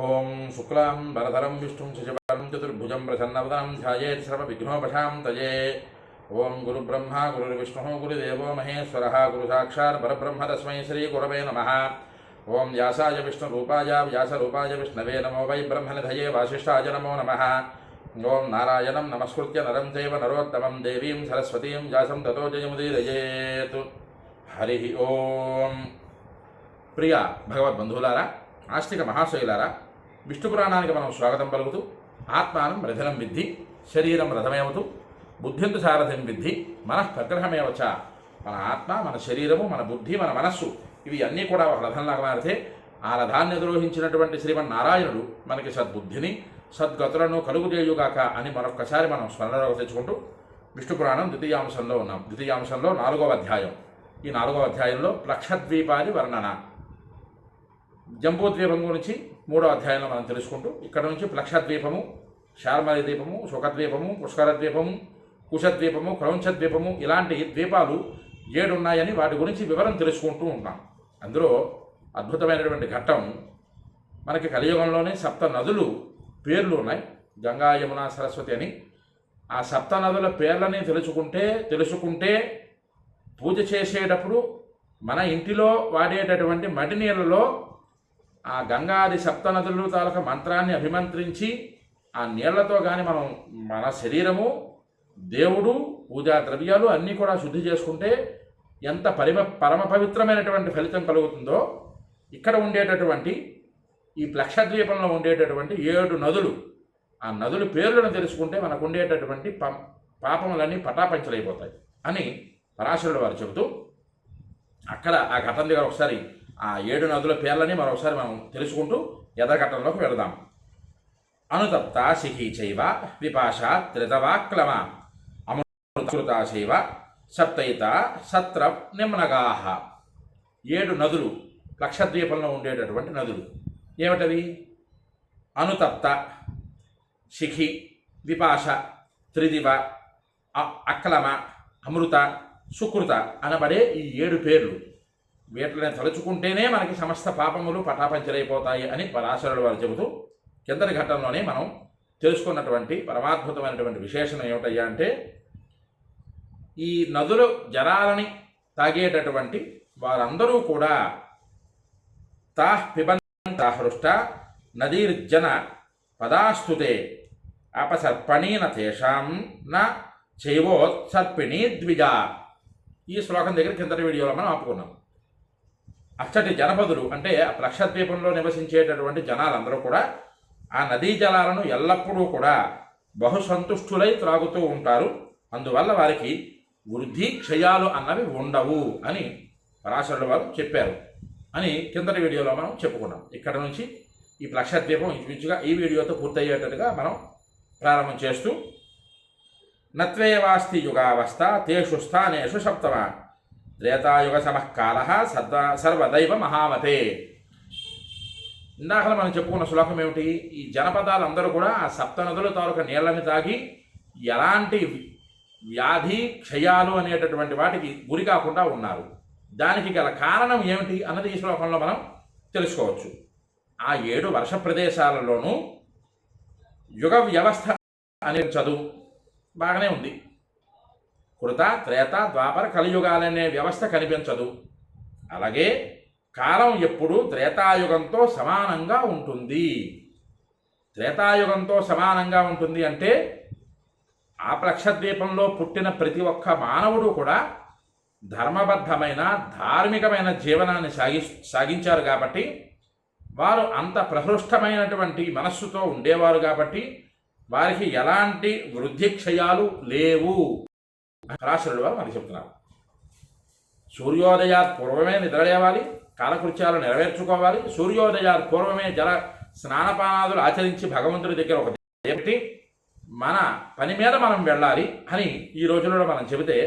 ఓం శుక్లాం వరదరం విష్ణుం శశివర్ణం చతుర్భుజం ప్రసన్నవదనం ధ్యాయేత్ సర్వవిఘ్నోపశాంతయే. ఓం గురుబ్రహ్మ గురుర్విష్ణుః గురుదేవో మహేశ్వరः గురు సాక్షాత్ పరబ్రహ్మ తస్మై శ్రీ గురవే నమః. ఓం వ్యాసాయ విష్ణురూపాయ వ్యాసరూపాయ విష్ణవే నమో వై బ్రహ్మనిధయే వాసిష్ఠాయ నమో నమః. ఓం నారాయణం నమస్కృత్య నరం చైవ నరోత్తమం దేవీం సరస్వతీం వ్యాసం తతో జయముదీరయేత్. హరి ఓం. ప్రియ భగవద్బంధువులారా, ఆస్తిక మహాశయులారా, విష్ణు పురాణానికి మనం స్వాగతం పలుకుతూ ఆత్మానం రథనం విద్ధి శరీరం రథమేవతు బుద్ధింతు సారథిం విద్ధి మనః ప్రగ్రహమేవచ. మన ఆత్మ, మన శరీరము, మన బుద్ధి, మన మనస్సు ఇవి అన్నీ కూడా ఒక రథంలాగా మారితే ఆ రథాన్ని అధిరోహించినటువంటి శ్రీమన్నారాయణుడు మనకి సద్బుద్ధిని సద్గతులను కలుగుజేయుగాక అని మరొక్కసారి మనం స్మరణలోకి తెచ్చుకుంటూ విష్ణు పురాణం ద్వితీయాంశంలో ఉన్నాం. ద్వితీయాంశంలో 4వ అధ్యాయం. ఈ 4వ అధ్యాయంలో ప్లక్షద్వీపాది వర్ణన, జంబూద్వీపం గురించి 3వ అధ్యాయంలో మనం తెలుసుకుంటూ ఇక్కడ నుంచి ప్లక్షద్వీపము, శార్మలి ద్వీపము, సుఖద్వీపము, పుష్కర ద్వీపము, కుశద్వీపము, క్రౌంచద్వీపము ఇలాంటి ద్వీపాలు 7 ఉన్నాయని వాటి గురించి వివరం తెలుసుకుంటూ ఉంటాం. అందులో అద్భుతమైనటువంటి ఘట్టం మనకి కలియుగంలోనే 7 నదులు పేర్లు ఉన్నాయి. గంగా, యమున, సరస్వతి అని. ఆ 7 నదుల పేర్లని తెలుసుకుంటే పూజ చేసేటప్పుడు మన ఇంటిలో వాడేటటువంటి మడి నీళ్ళలో ఆ గంగాది 7 నదులు తాలూకా మంత్రాన్ని అభిమంత్రించి ఆ నీళ్లతో కానీ మనం మన శరీరము, దేవుడు, పూజా ద్రవ్యాలు అన్నీ కూడా శుద్ధి చేసుకుంటే ఎంత పరమ పవిత్రమైనటువంటి ఫలితం కలుగుతుందో ఇక్కడ ఉండేటటువంటి ఈ ప్లక్షద్వీపంలో ఉండేటటువంటి 7 నదులు, ఆ నదుల పేర్లను తెలుసుకుంటే మనకు ఉండేటటువంటి పాపములన్నీ పటాపంచలైపోతాయి అని పరాశరుడు వారు చెబుతూ అక్కడ ఆ ఘటన దగ్గర ఒకసారి ఆ 7 నదుల పేర్లని మరొకసారి మనం తెలుసుకుంటూ యథాఘట్టంలోకి వెళదాం. అనుతప్త శిఖీ చైవ విపాష త్రితవాక్లమ అమృతా శైవ సప్తయిత సత్ర నిమ్నగాహ. 7 నదులు లక్షద్వీపంలో ఉండేటటువంటి నదులు ఏమిటవి? అనుతప్త, శిఖి, విపాష, త్రిదివ, అక్లమ, అమృత, సుకృత అనబడే ఈ 7 పేర్లు. వీటిని తలుచుకుంటేనే మనకి సమస్త పాపములు పటాపంచలైపోతాయి అని పరాశరుడు వారు చెబుతూ కిందటి ఘట్టంలోనే మనం తెలుసుకున్నటువంటి పరమాద్భుతమైనటువంటి విశేషణం ఏమిటయ్యా అంటే, ఈ నదులు జలాలని తాగేటటువంటి వారందరూ కూడా తాహ్ పిబంతా హృష్ట నదీర్జన పదాస్తుతే అపసర్పణీన తేషాం న చైవోత్సర్పిణీ ద్విజా. ఈ శ్లోకం దగ్గర కిందటి వీడియోలో మనం ఆపుకున్నాం. అచ్చటి జనపదులు అంటే ఆ ప్లక్షద్వీపంలో నివసించేటటువంటి జనాలందరూ కూడా ఆ నదీ జలాలను ఎల్లప్పుడూ కూడా బహుసంతుష్టులై త్రాగుతూ ఉంటారు. అందువల్ల వారికి వృద్ధి క్షయాలు అన్నవి ఉండవు అని పరాశరుడు వారు చెప్పారు అని కిందటి వీడియోలో మనం చెప్పుకున్నాం. ఇక్కడ నుంచి ఈ ప్లక్షద్వీపం ఇంచుమించుగా ఈ వీడియోతో పూర్తయ్యేటట్టుగా మనం ప్రారంభం చేస్తూ నత్వేవాస్తి యుగావస్థ తేషు స్థానేషు సప్తమ త్రేతాయుగ సమకాల సర్వదైవ మహామతే. ఇందాక మనం చెప్పుకున్న శ్లోకం ఏమిటి? ఈ జనపదాలందరూ కూడా ఆ 7 నదుల తాలూకా నీళ్ళని తాగి ఎలాంటి వ్యాధి క్షయాలు అనేటటువంటి వాటికి గురి కాకుండా ఉన్నారు. దానికి గల కారణం ఏమిటి అన్నది ఈ శ్లోకంలో మనం తెలుసుకోవచ్చు. ఆ 7 వర్ష ప్రదేశాలలోనూ యుగ వ్యవస్థ అనే చదువు బాగానే ఉంది. కృత, త్రేత, ద్వాపర, కలియుగాలనే వ్యవస్థ కనిపించదు. అలాగే కాలం ఎప్పుడూ త్రేతాయుగంతో సమానంగా ఉంటుంది. త్రేతాయుగంతో సమానంగా ఉంటుంది అంటే ఆ ప్లక్షద్వీపంలో పుట్టిన ప్రతి ఒక్క మానవుడు కూడా ధర్మబద్ధమైన ధార్మికమైన జీవనాన్ని సాగించారు కాబట్టి, వారు అంత ప్రహృష్టమైనటువంటి మనస్సుతో ఉండేవారు కాబట్టి వారికి ఎలాంటి వృద్ధి క్షయాలు లేవు పరాశరుడు వారు మనకి చెప్తున్నారు. సూర్యోదయాత్ పూర్వమే నిద్రలేవాలి, కాలకృత్యాలు నెరవేర్చుకోవాలి, సూర్యోదయాత్ పూర్వమే జల స్నానపానాదులు ఆచరించి భగవంతుడి దగ్గర ఒక ఏమిటి మన పని మీద మనం వెళ్ళాలి అని ఈ రోజులలో మనం చెబితే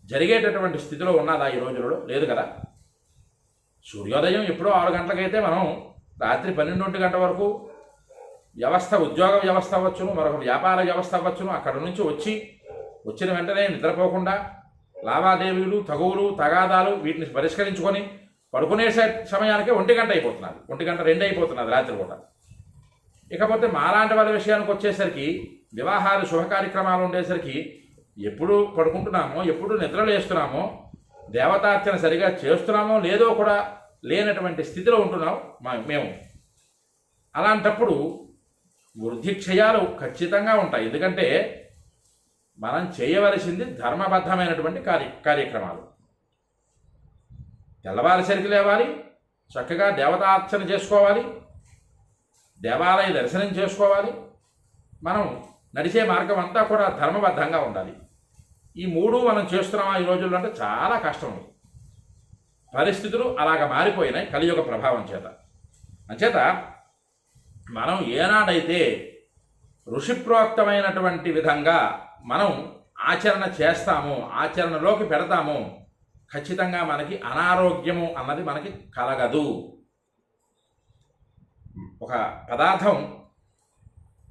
జరిగేటటువంటి స్థితిలో ఉన్నదా? ఈ రోజులలో లేదు కదా. సూర్యోదయం ఎప్పుడో 6 గంటలకైతే మనం రాత్రి 12 గంటల వరకు వ్యవస్థ, ఉద్యోగ వ్యవస్థ అవ్వచ్చును, మరొక వ్యాపార వ్యవస్థ అవ్వచ్చును, అక్కడ నుంచి వచ్చిన వెంటనే నిద్రపోకుండా లావాదేవీలు, తగువులు, తగాదాలు వీటిని పరిష్కరించుకొని పడుకునే సమయానికే 1 గంట అయిపోతున్నది, 1 గంట 2 అయిపోతున్నది రాత్రిపూట. ఇకపోతే మాలాంటి వాళ్ళ విషయానికి వచ్చేసరికి వివాహాలు శుభ కార్యక్రమాలు ఉండేసరికి ఎప్పుడు పడుకుంటున్నామో, ఎప్పుడు నిద్రలేస్తున్నామో, దేవతార్చన సరిగా చేస్తున్నామో లేదో కూడా లేనటువంటి స్థితిలో ఉంటున్నాం మేము. అలాంటప్పుడు వృద్ధిక్షయాలు ఖచ్చితంగా ఉంటాయి. ఎందుకంటే మనం చేయవలసింది ధర్మబద్ధమైనటువంటి కార్యక్రమాలు. తెల్లవారిసరికి లేవాలి, చక్కగా దేవతార్చన చేసుకోవాలి, దేవాలయ దర్శనం చేసుకోవాలి. మనం నడిచే మార్గం అంతా కూడా ధర్మబద్ధంగా ఉండాలి. ఈ మూడు మనం చేస్తున్నామా ఈ రోజుల్లో అంటే చాలా కష్టం. పరిస్థితులు అలాగ మారిపోయినాయి కలియుగ ప్రభావం చేత. అంచేత మనం ఏనాడైతే ఋషిప్రోక్తమైనటువంటి విధంగా మనం ఆచరణ చేస్తామో, ఆచరణలోకి పెడతామో, ఖచ్చితంగా మనకి అనారోగ్యము అన్నది మనకి కలగదు. ఒక పదార్థం,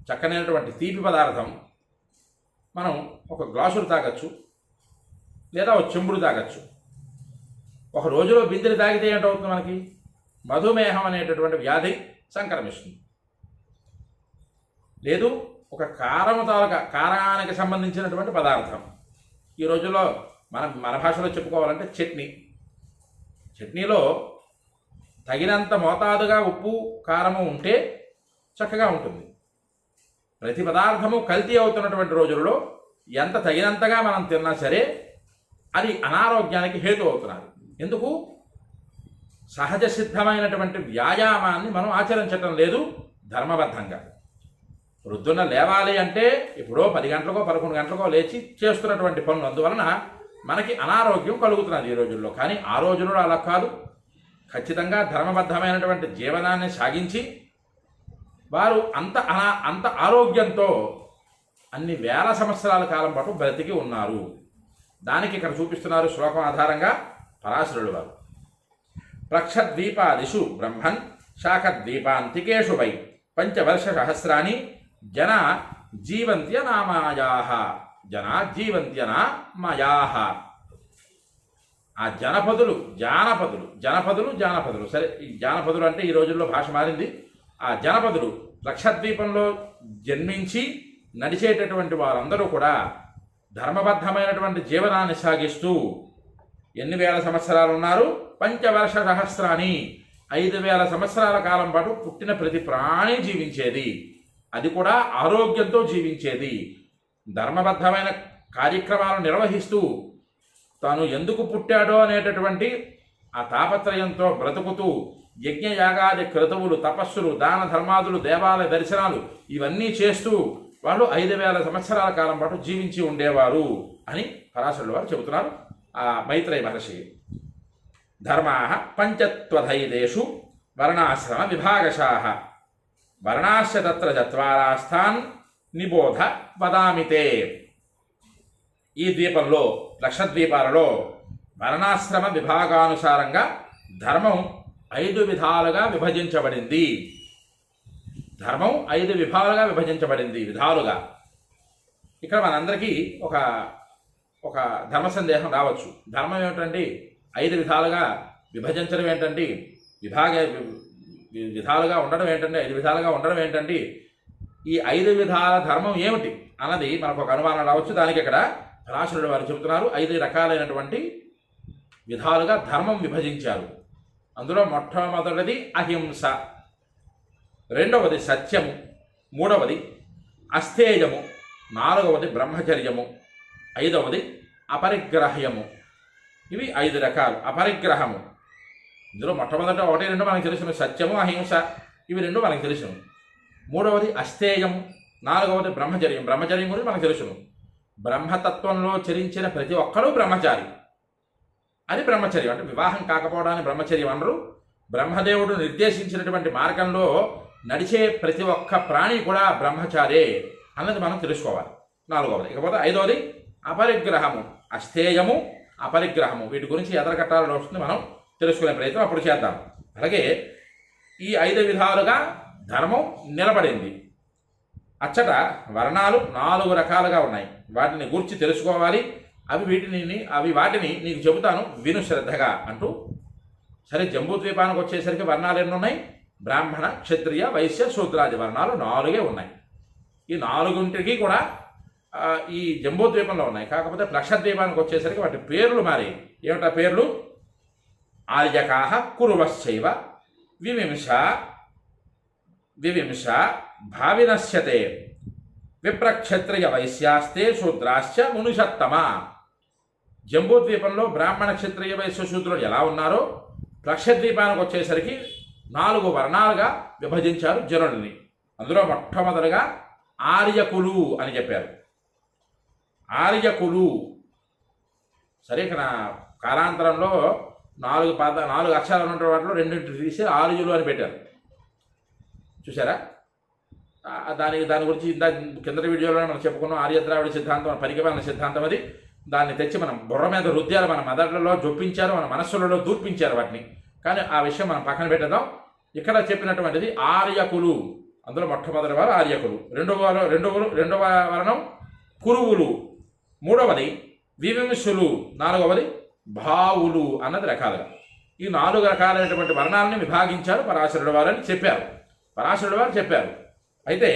చక్కనైనటువంటి తీపి పదార్థం మనం ఒక గ్లాసులు తాగొచ్చు, లేదా ఒక చెంబుడు తాగొచ్చు. ఒక రోజులో బిందెలు తాగితే ఏంటవుతుంది? మనకి మధుమేహం అనేటటువంటి వ్యాధి సంక్రమిస్తుంది. లేదు ఒక కారానికి సంబంధించినటువంటి పదార్థం. ఈ రోజుల్లో మన భాషలో చెప్పుకోవాలంటే చట్నీలో తగినంత మోతాదుగా ఉప్పు కారము ఉంటే చక్కగా ఉంటుంది. ప్రతి పదార్థము కల్తీ అవుతున్నటువంటి రోజుల్లో ఎంత తగినంతగా మనం తిన్నా సరే అది అనారోగ్యానికి హేతు అవుతున్నారు. ఎందుకు? సహజ సిద్ధమైనటువంటి వ్యాయామాన్ని మనం ఆచరించటం లేదు ధర్మబద్ధంగా. వృద్ధున్న లేవాలి అంటే ఎప్పుడో 10 గంటలకో 11 గంటలకో లేచి చేస్తున్నటువంటి పనులు, అందువలన మనకి అనారోగ్యం కలుగుతున్నది ఈ రోజుల్లో. కానీ ఆ రోజుల్లో అలా కాదు. ఖచ్చితంగా ధర్మబద్ధమైనటువంటి జీవనాన్ని సాగించి వారు అంత ఆరోగ్యంతో అన్ని వేల సంవత్సరాల కాలం పాటు బ్రతికి ఉన్నారు. దానికి ఇక్కడ చూపిస్తున్నారు శ్లోకం ఆధారంగా పరాశరుడు వారు. ప్రక్షద్వీపాదిషు బ్రహ్మన్ శాఖద్వీపాంతికేషు వై పంచవర్ష సహస్రాన్ని జనా జీవంత్యనామాయాః. ఆ జానపదులు సరే, ఈ జానపదులు అంటే ఈ రోజుల్లో భాష మారింది. ఆ జనపదులు లక్షద్వీపంలో జన్మించి నడిచేటటువంటి వారందరూ కూడా ధర్మబద్ధమైనటువంటి జీవనాన్ని సాగిస్తూ ఎన్ని వేల సంవత్సరాలు ఉన్నారు? పంచవర్ష సహస్రాన్ని, 5000 సంవత్సరాల కాలం పాటు పుట్టిన ప్రతి ప్రాణి జీవించేది. అది కూడా ఆరోగ్యంతో జీవించేది. ధర్మబద్ధమైన కార్యక్రమాలను నిర్వహిస్తూ తాను ఎందుకు పుట్టాడో అనేటటువంటి ఆ తాపత్రయంతో బ్రతుకుతూ యజ్ఞయాగాది క్రతువులు, తపస్సులు, దాన ధర్మాదులు, దేవాలయ దర్శనాలు ఇవన్నీ చేస్తూ వాళ్ళు 5000 సంవత్సరాల కాలం పాటు జీవించి ఉండేవారు అని పరాశరుడు వారు చెబుతున్నారు. ఆ మైత్రేయ మహర్షి. ధర్మాః పంచత్వధైదేషు వర్ణాశ్రమ విభాగశాః వర్ణాశ్చ తత్ర చత్వారాస్థాన్ నిబోధ వదామితే. ఈ ద్వీపంలో, లక్షద్వీపాలలో వర్ణాశ్రమ విభాగానుసారంగా ధర్మం 5 విధాలుగా విభజించబడింది. ధర్మం 5 విధాలుగా. ఇక్కడ మనందరికీ ఒక ధర్మ సందేహం రావచ్చు. ధర్మం ఏమిటండి? 5 విధాలుగా విభజించడం ఏంటండి? విధాలుగా ఉండడం ఏంటండి? 5 విధాలుగా ఉండడం ఏంటండి? ఈ 5 విధాల ధర్మం ఏమిటి అన్నది మనకు ఒక అనుమానం రావచ్చు. దానికి ఇక్కడ పరాశరుడు వారు చెబుతున్నారు 5 రకాలైనటువంటి విధాలుగా ధర్మం విభజించారు. అందులో మొట్టమొదటిది అహింస, రెండవది సత్యము, మూడవది అస్థేయము, నాలుగవది బ్రహ్మచర్యము, ఐదవది అపరిగ్రహ్యము. ఇవి 5 రకాలు. అపరిగ్రహము, ఇందులో మొట్టమొదట 1, 2 మనకు తెలుసును. సత్యము, అహింస ఇవి 2 మనకు తెలుసును. మూడవది అస్థేయము, నాలుగవది బ్రహ్మచర్యం. బ్రహ్మచర్యం గురించి మనకు తెలుసును. బ్రహ్మతత్వంలో చరించిన ప్రతి ఒక్కరూ బ్రహ్మచారి. అది బ్రహ్మచర్యం. అంటే వివాహం కాకపోవడాన్ని బ్రహ్మచర్యం అనరు. బ్రహ్మదేవుడు నిర్దేశించినటువంటి మార్గంలో నడిచే ప్రతి ఒక్క ప్రాణి కూడా బ్రహ్మచారే అన్నది మనం తెలుసుకోవాలి. నాలుగవది. ఇకపోతే 5వది అపరిగ్రహము. అస్థేయము, అపరిగ్రహము వీటి గురించి ఎదరకట్టాలని వస్తుంది, మనం తెలుసుకునే ప్రయత్నం అప్పుడు చేద్దాం. అలాగే ఈ 5 విధాలుగా ధర్మం నిలబడింది. అచ్చట వర్ణాలు 4 రకాలుగా ఉన్నాయి. వాటిని గూర్చి తెలుసుకోవాలి. వాటిని నీకు చెబుతాను, విను శ్రద్ధగా అంటూ. సరే, జంబూద్వీపానికి వచ్చేసరికి వర్ణాలు ఎన్ని ఉన్నాయి? బ్రాహ్మణ, క్షత్రియ, వైశ్య, శూద్రాది వర్ణాలు 4 ఉన్నాయి. ఈ 4ంటికి కూడా ఈ జంబూద్వీపంలో ఉన్నాయి. కాకపోతే ప్లక్షద్వీపానికి వచ్చేసరికి వాటి పేర్లు మారి. ఏమిటా పేర్లు? ఆర్యకాహ కురువశ్చైవ వివింశ భావినశ్యతే విప్రక్షత్రియ వైశ్యాస్తే శూద్రాశ్చ మునుషత్తమ. జంబూద్వీపంలో బ్రాహ్మణ, క్షత్రియ, వైశ్య, శూద్రులు ఎలా ఉన్నారో ప్లక్షద్వీపానికి వచ్చేసరికి 4 వర్ణాలుగా విభజించారు జనుల్ని. అందులో మొట్టమొదటిగా ఆర్యకులు అని చెప్పారు. ఆర్యకులు సరే, ఇక్కడ కాలాంతరంలో 4 అక్షరాలు ఉన్న వాటిలో 2 తీసి ఆర్యులు అని పెట్టారు. చూసారా? దాని గురించి కిందటి వీడియోలో మనం చెప్పుకున్నాం. ఆర్యద్రావిడ సిద్ధాంతం, పరికపాలన సిద్ధాంతం. అది దాన్ని తెచ్చి మనం బుర్ర మీద రుద్దారు, మన మెదడులలో జొప్పించారు, మన మనస్సులలో దూర్పించారు వాటిని. కానీ ఆ విషయం మనం పక్కన పెట్టేద్దాం. ఇక్కడ చెప్పినటువంటిది ఆర్యకులు. అందులో మొట్టమొదటి వారు ఆర్యకులు, రెండవ వర్ణం కురువులు, 3వది వివింశులు, 4వది భావులు అన్నది రకాలుగా. ఈ 4 రకాలైనటువంటి వర్ణాలని విభాగించారు పరాశరుడు వారు అని చెప్పారు. పరాశరుడు వారు చెప్పారు. అయితే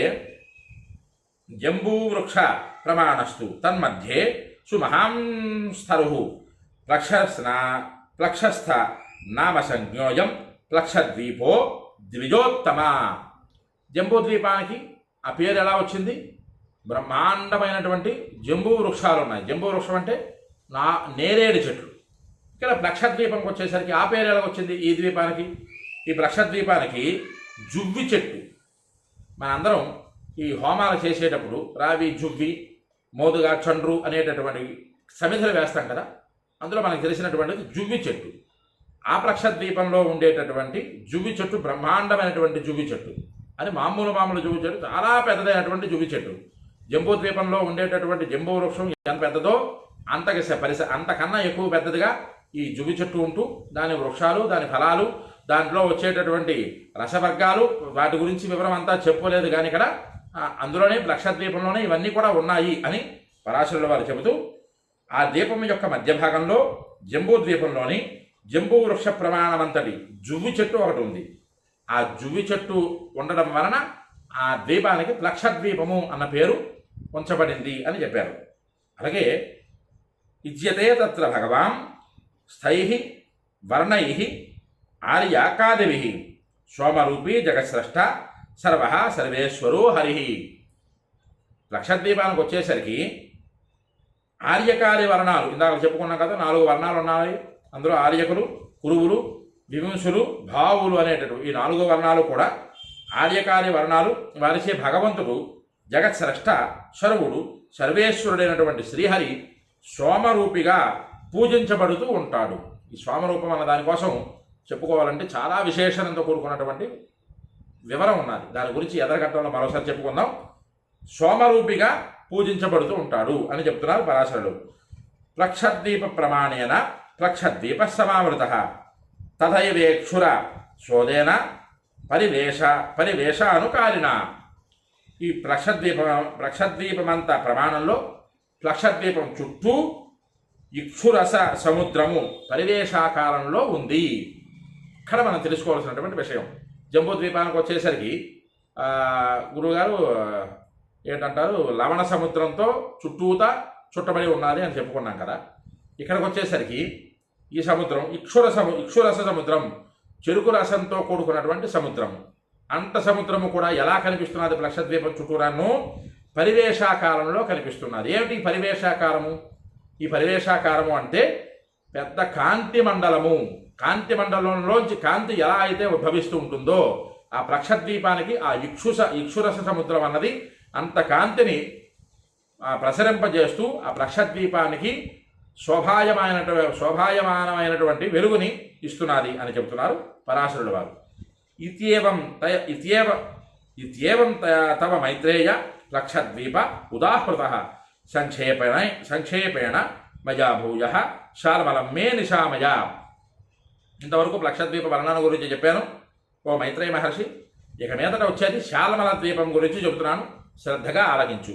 జంబూవృక్ష ప్రమాణస్తు తన్మధ్యే సుమహాంస్థరు ప్లక్షస్థ నామ సంజ్ఞోయం ప్లక్షద్వీపో ద్విజోత్తమ. జంబూద్వీపానికి ఆ పేరు ఎలా వచ్చింది? బ్రహ్మాండమైనటువంటి జంబూ వృక్షాలు ఉన్నాయి. జంబూ వృక్షం అంటే నేరేడు చెట్లు. ఇక్కడ ప్లక్షద్వీపంకి వచ్చేసరికి ఆ పేరు ఎలా వచ్చింది ఈ ద్వీపానికి? ఈ ప్లక్షద్వీపానికి జువ్వి చెట్టు. మనందరం ఈ హోమాలు చేసేటప్పుడు రావి, జువ్వి, మోదుగా, చండ్రు అనేటటువంటి సమిధలు వేస్తాం కదా. అందులో మనకు తెలిసినటువంటిది జువ్వి చెట్టు. ఆ ప్లక్షద్వీపంలో ఉండేటటువంటి జువ్వి చెట్టు బ్రహ్మాండమైనటువంటి జువ్వి చెట్టు. అది మామూలు జువ్వి చెట్టు, చాలా పెద్దదైనటువంటి జువ్వి చెట్టు. జంబూద్వీపంలో ఉండేటటువంటి జంబూ వృక్షం ఎంత పెద్దదో అంతకన్నా ఎక్కువ పెద్దదిగా ఈ జువ్వి చెట్టు ఉంటూ దాని వృక్షాలు, దాని ఫలాలు, దాంట్లో వచ్చేటటువంటి రసవర్గాలు, వాటి గురించి వివరం అంతా చెప్పలేదు. కానీ ఇక్కడ అందులోనే ప్లక్షద్వీపంలోనే ఇవన్నీ కూడా ఉన్నాయి అని పరాశరుల వారు చెబుతూ, ఆ ద్వీపం యొక్క మధ్య భాగంలో జంబూద్వీపంలోని జంబూ వృక్ష ప్రమాణమంతటి జువ్వి చెట్టు ఒకటి ఉంది. ఆ జువ్వి చెట్టు ఉండడం వలన ఆ ద్వీపానికి ప్లక్షద్వీపము అన్న పేరు ఉంచబడింది అని చెప్పారు. అలాగే ఇజ్యతే తత్ర భగవాన్ స్థై వర్ణై ఆర్యాకాదిభి సోమరూపీ జగత్స్రష్ట సర్వ సర్వేశ్వరో హరి. ప్లక్షద్వీపానికి వచ్చేసరికి ఆర్యకారి వర్ణాలు ఇందాక చెప్పుకున్నాం కదా, 4 వర్ణాలు ఉన్నాయి. అందులో ఆర్యకులు, కురువులు, వివింశులు, భావులు అనేటటువంటి ఈ 4 వర్ణాలు కూడా ఆర్యకారి వర్ణాలు. వారిచే భగవంతుడు జగత్స్రష్ట, సర్వుడు, సర్వేశ్వరుడైనటువంటి శ్రీహరి సోమరూపిగా పూజించబడుతూ ఉంటాడు. ఈ సోమరూపం అన్న దానికోసం చెప్పుకోవాలంటే చాలా విశేషణంతో కూడుకున్నటువంటి వివరం ఉన్నది. దాని గురించి ఎదరగట్టంలో మరోసారి చెప్పుకుందాం. సోమరూపిగా పూజించబడుతూ ఉంటాడు అని చెప్తున్నారు పరాశరుడు. ప్లక్షద్వీప ప్రమాణేన ప్లక్షద్వీప సమావృత తథైవేక్షుర శోధేన పరివేశానుకారిణ. ఈ ప్లక్షద్వీపమంత ప్రమాణంలో ప్లక్షద్వీపం చుట్టూ ఇక్షురస సముద్రము పరివేశాకారంలో ఉంది. ఇక్కడ మనం తెలుసుకోవాల్సినటువంటి విషయం. జంబూద్వీపానికి వచ్చేసరికి గురువుగారు ఏంటంటారు, లవణ సముద్రంతో చుట్టూతా చుట్టబడి ఉన్నది అని చెప్పుకున్నాం కదా. ఇక్కడికి వచ్చేసరికి ఈ సముద్రం ఇక్షురస సముద్రం, చెరుకు రసంతో కూడుకున్నటువంటి సముద్రం. అంత సముద్రము కూడా ఎలా కనిపిస్తున్నది ప్లక్షద్వీపం చుట్టూరాను? పరివేశాకారంలో కనిపిస్తున్నది. ఏమిటి పరివేశాకారము? ఈ పరివేశాకారము అంటే పెద్ద కాంతి మండలము. కాంతి మండలంలోంచి కాంతి ఎలా అయితే ఉద్భవిస్తూ ఉంటుందో ఆ ప్లక్షద్వీపానికి ఆ ఇక్షురస సముద్రం అన్నది అంత కాంతిని ప్రసరింపజేస్తూ ఆ ప్లక్షద్వీపానికి శోభాయమానమైనటువంటి వెలుగుని ఇస్తున్నది అని చెబుతున్నారు పరాశరుల వారు. ఇత్యేవం తవ మైత్రేయ ప్లక్షద్వీప ఉదాహృత సంక్షేపేణ మయా భూయ శాల్మలం మే నిశామయ. ఇంతవరకు ప్లక్షద్వీప వర్ణన గురించి చెప్పాను ఓ మైత్రేయ మహర్షి. ఇక మీదట వచ్చేది శాల్మల ద్వీపం గురించి చెబుతున్నాను, శ్రద్ధగా ఆలకించు.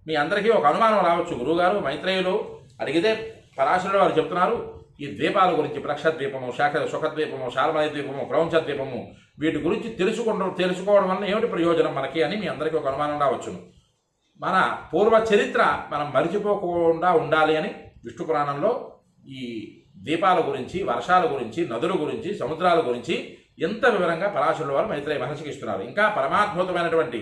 మీ అందరికీ ఒక అనుమానం రావచ్చు, గురువుగారు మైత్రేయులు అడిగితే పరాశరుడు వారు చెప్తున్నారు ఈ ద్వీపాల గురించి, ప్లక్షద్వీపము, సుఖద్వీపము, శాల్మల ద్వీపము, క్రౌంచ ద్వీపము, వీటి గురించి తెలుసుకోవడం వల్ల ఏమిటి ప్రయోజనం మనకి అని మీ అందరికీ ఒక అనుమానం రావచ్చును. మన పూర్వ చరిత్ర మనం మరిచిపోకుండా ఉండాలి అని విష్ణు పురాణంలో ఈ దీపాల గురించి, వర్షాల గురించి, నదుల గురించి, సముద్రాల గురించి ఎంత వివరంగా పరాశరుల వారు మైత్రేయ మహర్షికి ఇస్తున్నారు. ఇంకా పరమాద్భుతమైనటువంటి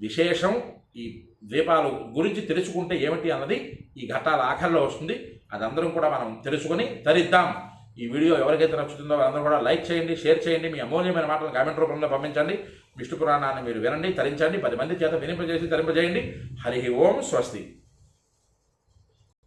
విశేషం ఈ ద్వీపాల గురించి తెలుసుకుంటే ఏమిటి అన్నది ఈ ఘట్టాల ఆఖరిలో వస్తుంది. అదందరం కూడా మనం తెలుసుకొని తరిద్దాం. ఈ వీడియో ఎవరికైతే నచ్చుతుందో వారందరూ కూడా లైక్ చేయండి, షేర్ చేయండి, మీ అమూల్యమైన మాటలను కామెంట్ రూపంలో పంపించండి. విష్ణు పురాణాన్ని మీరు వినండి, తరించండి, 10 మంది చేత వినింపజేసి తరింపజేయండి. హరి ఓం స్వస్తి.